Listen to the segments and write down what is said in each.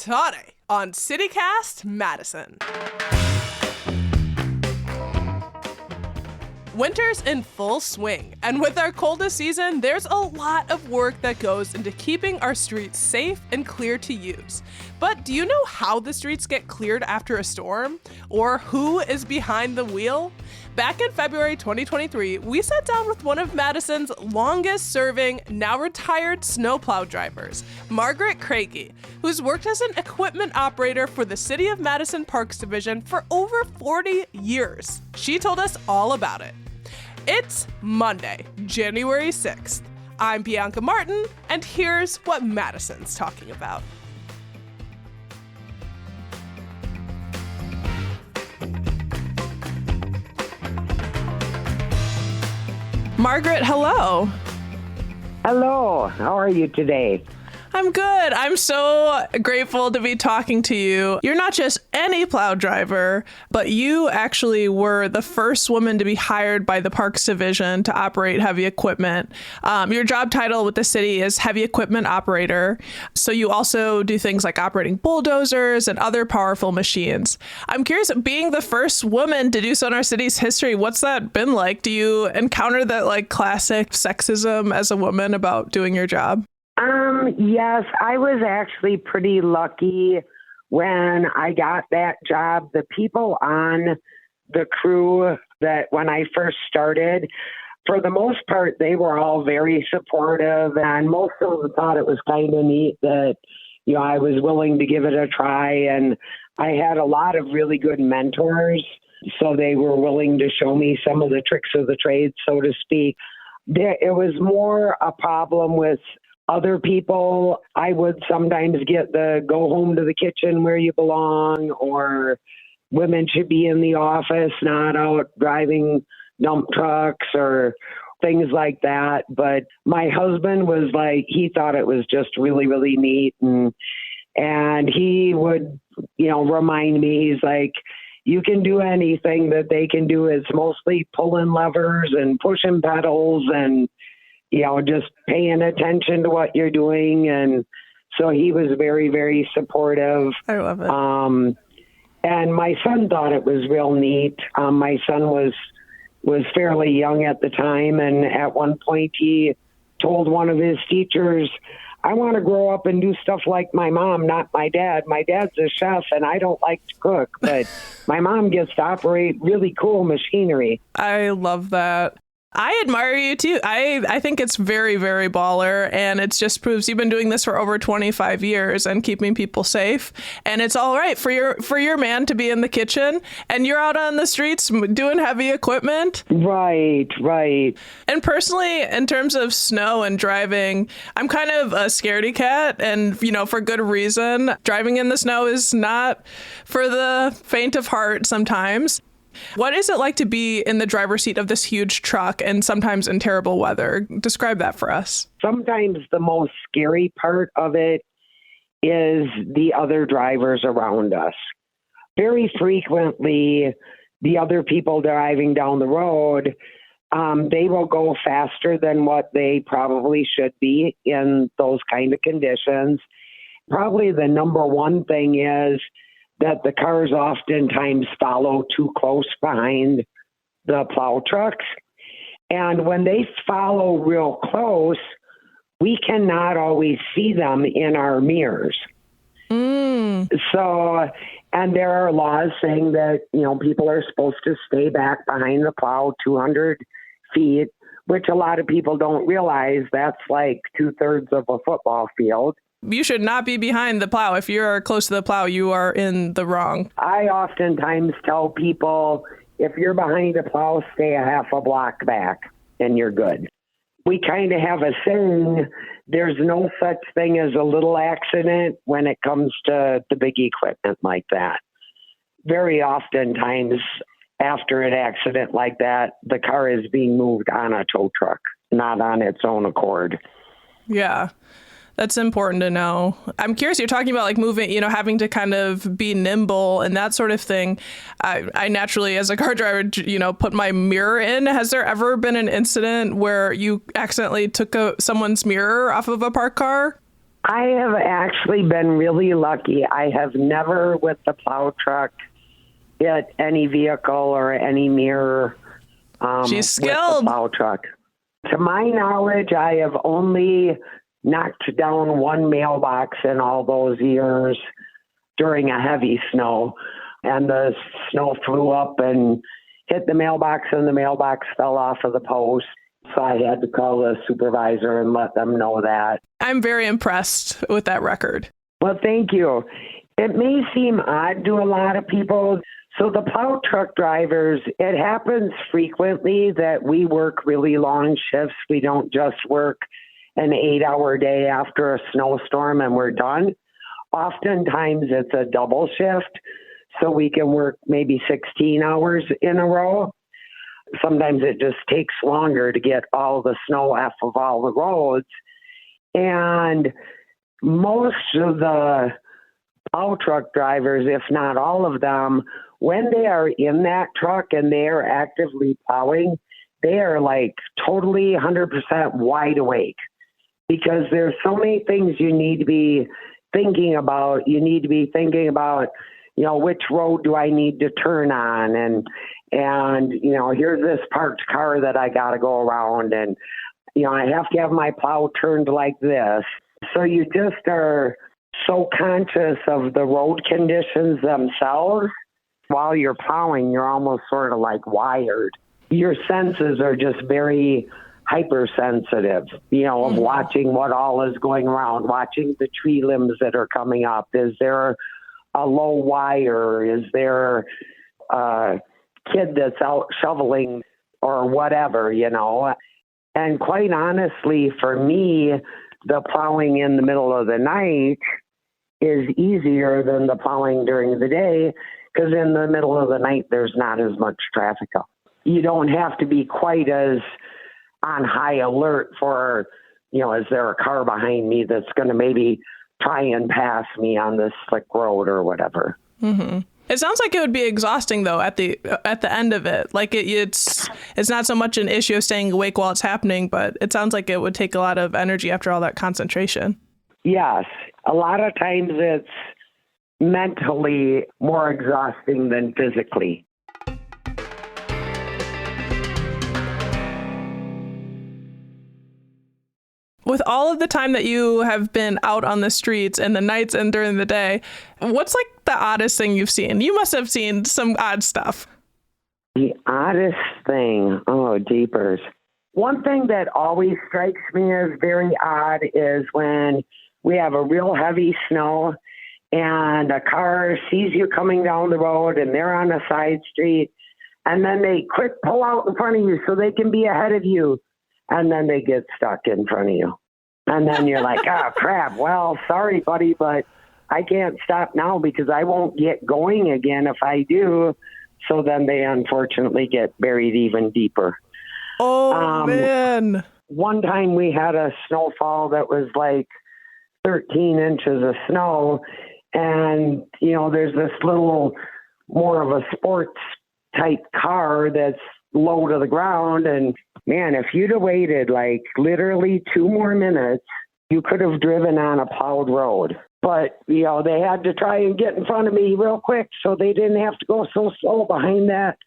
Today on CityCast Madison. Winter's in full swing, and with our coldest season, there's a lot of work that goes into keeping our streets safe and clear to use. But do you know how the streets get cleared after a storm? Or who is behind the wheel? Back in February 2023, we sat down with one of Madison's longest-serving, now retired snowplow drivers, Margaret Craigie, who's worked as an equipment operator for the City of Madison Parks Division for over 40 years. She told us all about it. It's Monday, January 6th. I'm Bianca Martin, and here's what Madison's talking about. Margaret, hello. Hello. How are you today? I'm good. I'm so grateful to be talking to you. You're not just any plow driver, but you actually were the first woman to be hired by the Parks Division to operate heavy equipment. Your job title with the city is heavy equipment operator. So you also do things like operating bulldozers and other powerful machines. I'm curious, being the first woman to do so in our city's history, what's that been like? Do you encounter that like classic sexism as a woman about doing your job? Yes, I was actually pretty lucky when I got that job. The people on the crew that when I first started, for the most part, they were all very supportive, and most of them thought it was kind of neat that, I was willing to give it a try, and I had a lot of really good mentors, so they were willing to show me some of the tricks of the trade, so to speak. It was more a problem with other people. I would sometimes get the go home to the kitchen where you belong, or women should be in the office, not out driving dump trucks or things like that. But my husband was like, he thought it was just really, really neat. And he would, remind me, he's like, you can do anything that they can do. It's mostly pulling levers and pushing pedals and just paying attention to what you're doing. And so he was very, very supportive. I love it. And my son thought it was real neat. My son was fairly young at the time. And at one point he told one of his teachers, I want to grow up and do stuff like my mom, not my dad. My dad's a chef and I don't like to cook, but my mom gets to operate really cool machinery. I love that. I admire you too. I think it's very, very baller, and it just proves you've been doing this for over 25 years and keeping people safe. And it's all right for your man to be in the kitchen and you're out on the streets doing heavy equipment. Right. And personally, in terms of snow and driving, I'm kind of a scaredy cat, and for good reason. Driving in the snow is not for the faint of heart sometimes. What is it like to be in the driver's seat of this huge truck and sometimes in terrible weather? Describe that for us. Sometimes the most scary part of it is the other drivers around us. Very frequently, the other people driving down the road, they will go faster than what they probably should be in those kind of conditions. Probably the number one thing is that the cars oftentimes follow too close behind the plow trucks. And when they follow real close, we cannot always see them in our mirrors. So, and there are laws saying that, people are supposed to stay back behind the plow 200 feet, which a lot of people don't realize that's like 2/3 of a football field. You should not be behind the plow. If you're close to the plow, you are in the wrong. I oftentimes tell people, if you're behind a plow, stay a half a block back and you're good. We kind of have a saying, there's no such thing as a little accident when it comes to the big equipment like that. Very oftentimes after an accident like that, the car is being moved on a tow truck, not on its own accord. Yeah. That's important to know. I'm curious, you're talking about like moving, having to kind of be nimble and that sort of thing. I naturally, as a car driver, put my mirror in. Has there ever been an incident where you accidentally took someone's mirror off of a parked car? I have actually been really lucky. I have never, with the plow truck, hit any vehicle or any mirror She's with the skilled. plow truck. To my knowledge, I have only knocked down one mailbox in all those years during a heavy snow. And the snow flew up and hit the mailbox, and the mailbox fell off of the post. So I had to call the supervisor and let them know that. I'm very impressed with that record. Well, thank you. It may seem odd to a lot of people. So the plow truck drivers, it happens frequently that we work really long shifts. We don't just work an 8-hour day after a snowstorm and we're done. Oftentimes it's a double shift, so we can work maybe 16 hours in a row. Sometimes it just takes longer to get all the snow off of all the roads. And most of the plow truck drivers, if not all of them, when they are in that truck and they are actively plowing, they are like totally 100% wide awake, because there's so many things you need to be thinking about. You need to be thinking about, which road do I need to turn on? And here's this parked car that I got to go around. And, I have to have my plow turned like this. So you just are so conscious of the road conditions themselves. While you're plowing, you're almost sort of like wired. Your senses are just very hypersensitive, of watching what all is going around, watching the tree limbs that are coming up. Is there a low wire? Is there a kid that's out shoveling or whatever, And quite honestly, for me, the plowing in the middle of the night is easier than the plowing during the day, because in the middle of the night, there's not as much traffic up. You don't have to be quite as on high alert for, is there a car behind me that's going to maybe try and pass me on this slick road or whatever. Mm-hmm. It sounds like it would be exhausting, though, at the end of it. Like it's not so much an issue of staying awake while it's happening, but it sounds like it would take a lot of energy after all that concentration. Yes. A lot of times it's mentally more exhausting than physically. With all of the time that you have been out on the streets and the nights and during the day, what's like the oddest thing you've seen? You must have seen some odd stuff. The oddest thing, oh, jeepers. One thing that always strikes me as very odd is when we have a real heavy snow and a car sees you coming down the road and they're on a side street, and then they quick pull out in front of you so they can be ahead of you. And then they get stuck in front of you. And then you're like, oh, crap. Well, sorry, buddy, but I can't stop now because I won't get going again if I do. So then they unfortunately get buried even deeper. Oh, man. One time we had a snowfall that was like 13 inches of snow. And, there's this little more of a sports type car that's low to the ground. And man, if you'd have waited like literally 2 more minutes, you could have driven on a plowed road. But, they had to try and get in front of me real quick so they didn't have to go so slow behind that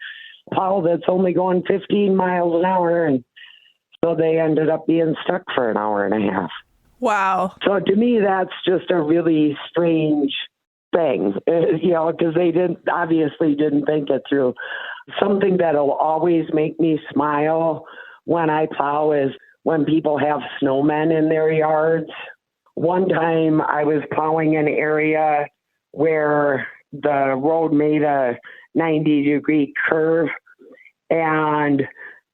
plow that's only going 15 miles an hour. And so they ended up being stuck for an hour and a half. Wow. So to me, that's just a really strange thing, because they obviously didn't think it through. Something that'll always make me smile when I plow is when people have snowmen in their yards. One time I was plowing an area where the road made a 90-degree curve, and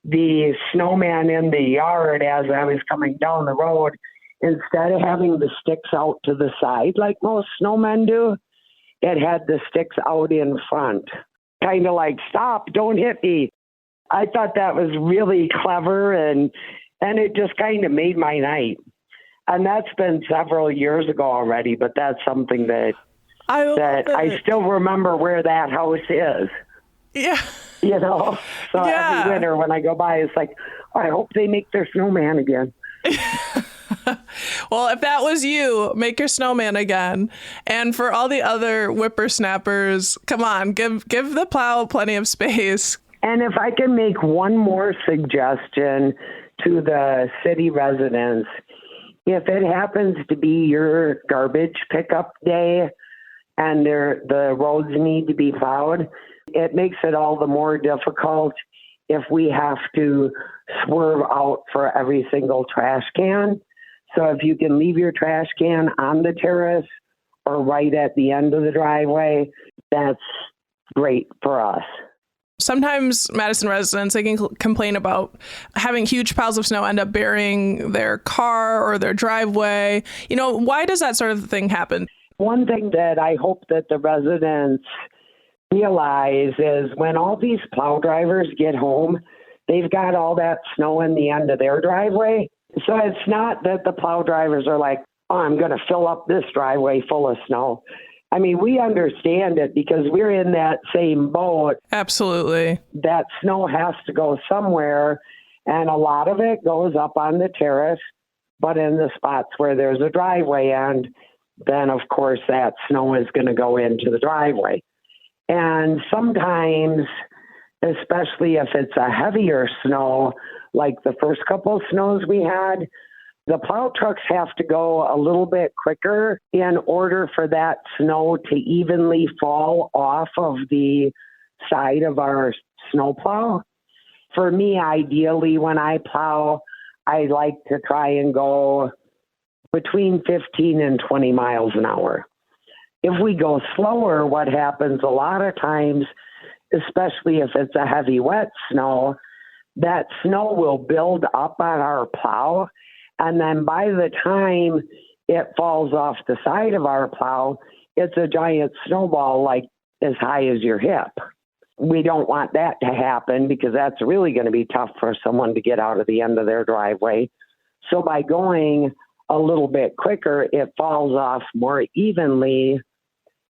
the snowman in the yard, as I was coming down the road, instead of having the sticks out to the side like most snowmen do, it had the sticks out in front. Kind of like, stop, don't hit me. I thought that was really clever, and it just kind of made my night. And that's been several years ago already, but that's something that I still remember where that house is. Yeah. So every winter when I go by, it's like, oh, I hope they make their snowman again. Well, if that was you, make your snowman again. And for all the other whippersnappers, come on, give the plow plenty of space. And if I can make one more suggestion to the city residents, if it happens to be your garbage pickup day and the roads need to be plowed, it makes it all the more difficult if we have to swerve out for every single trash can. So if you can leave your trash can on the terrace or right at the end of the driveway, that's great for us. Sometimes Madison residents, they can complain about having huge piles of snow end up burying their car or their driveway. Why does that sort of thing happen? One thing that I hope that the residents realize is when all these plow drivers get home, they've got all that snow in the end of their driveway. So it's not that the plow drivers are like, oh, I'm going to fill up this driveway full of snow. I mean, we understand it because we're in that same boat. Absolutely. That snow has to go somewhere, and a lot of it goes up on the terrace, but in the spots where there's a driveway, and then, of course, that snow is going to go into the driveway. And sometimes, especially if it's a heavier snow, like the first couple of snows we had, the plow trucks have to go a little bit quicker in order for that snow to evenly fall off of the side of our snowplow. For me, ideally, when I plow, I like to try and go between 15 and 20 miles an hour. If we go slower, what happens a lot of times, especially if it's a heavy wet snow, that snow will build up on our plow. And then by the time it falls off the side of our plow, it's a giant snowball like as high as your hip. We don't want that to happen because that's really going to be tough for someone to get out of the end of their driveway. So by going a little bit quicker, it falls off more evenly.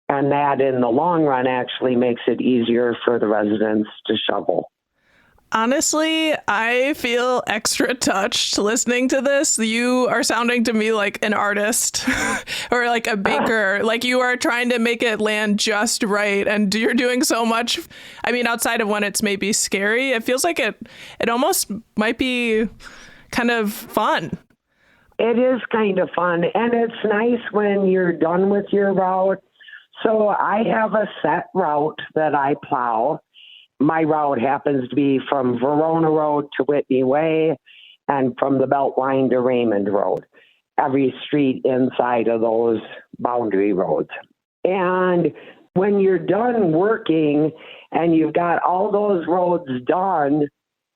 And that in the long run actually makes it easier for the residents to shovel. Honestly, I feel extra touched listening to this. You are sounding to me like an artist or like a baker. Like you are trying to make it land just right. And you're doing so much. I mean, outside of when it's maybe scary, it feels like it almost might be kind of fun. It is kind of fun. And it's nice when you're done with your route. So I have a set route that I plow. My route happens to be from Verona Road to Whitney Way and from the Beltline to Raymond Road, every street inside of those boundary roads. And when you're done working and you've got all those roads done,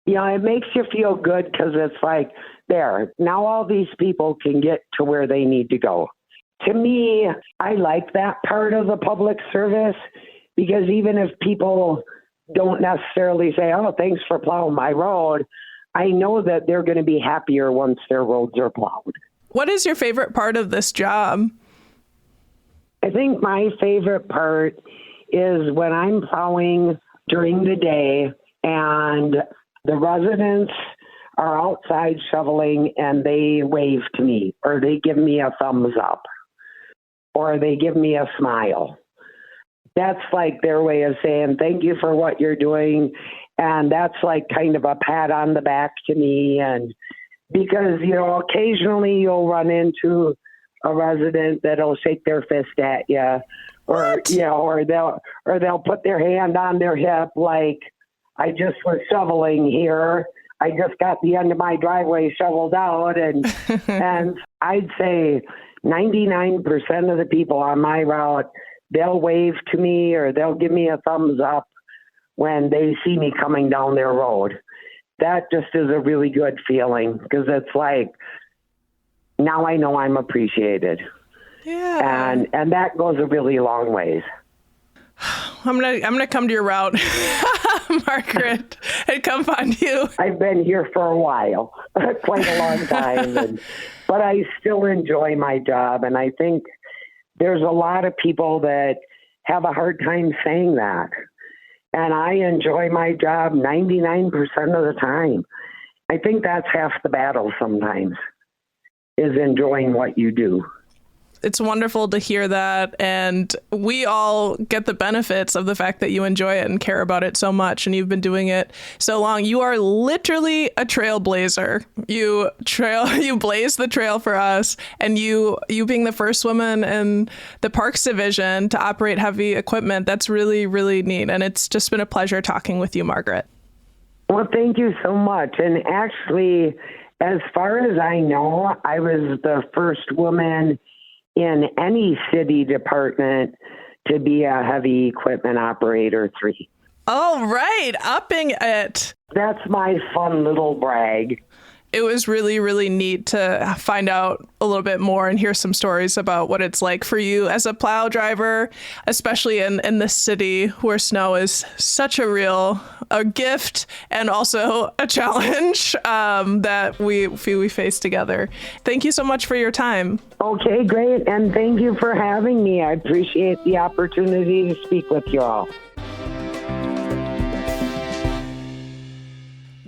it makes you feel good because it's like, there, now all these people can get to where they need to go. To me, I like that part of the public service because even if people don't necessarily say, oh, thanks for plowing my road, I know that they're going to be happier once their roads are plowed. What is your favorite part of this job? I think my favorite part is when I'm plowing during the day and the residents are outside shoveling and they wave to me or they give me a thumbs up or they give me a smile. That's like their way of saying, thank you for what you're doing. And that's like kind of a pat on the back to me. And because, occasionally you'll run into a resident that'll shake their fist at you or, or they'll put their hand on their hip. Like I just was shoveling here. I just got the end of my driveway shoveled out. And, and I'd say 99% of the people on my route, they'll wave to me or they'll give me a thumbs up when they see me coming down their road. That just is a really good feeling because it's like, now I know I'm appreciated. Yeah. And that goes a really long ways. I'm gonna come to your route, Margaret, and come find you. I've been here for a while, quite a long time, but I still enjoy my job. And I think there's a lot of people that have a hard time saying that. And I enjoy my job 99% of the time. I think that's half the battle sometimes. is enjoying what you do. It's wonderful to hear that. And we all get the benefits of the fact that you enjoy it and care about it so much. And you've been doing it so long. You are literally a trailblazer. You blaze the trail for us. And you being the first woman in the Parks Division to operate heavy equipment, that's really, really neat. And it's just been a pleasure talking with you, Margaret. Well, thank you so much. And actually, as far as I know, I was the first woman in any city department to be a heavy equipment operator 3. Oh, right. Upping it. That's my fun little brag. It was really, really neat to find out a little bit more and hear some stories about what it's like for you as a plow driver, especially in this city where snow is such a gift and also a challenge that we face together. Thank you so much for your time. Okay, great. And thank you for having me. I appreciate the opportunity to speak with you all.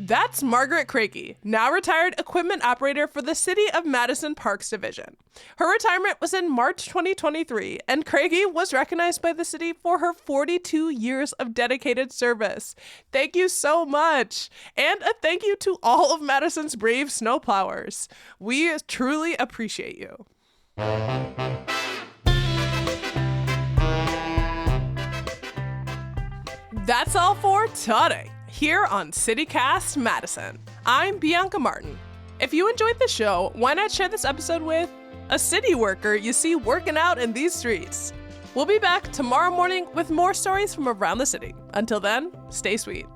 That's Margaret Craigie, now retired equipment operator for the City of Madison Parks Division. Her retirement was in March 2023, and Craigie was recognized by the city for her 42 years of dedicated service. Thank you so much. And a thank you to all of Madison's brave snowplowers. We truly appreciate you. That's all for today, here on CityCast Madison. I'm Bianca Martin. If you enjoyed the show, why not share this episode with a city worker you see working out in these streets? We'll be back tomorrow morning with more stories from around the city. Until then, stay sweet.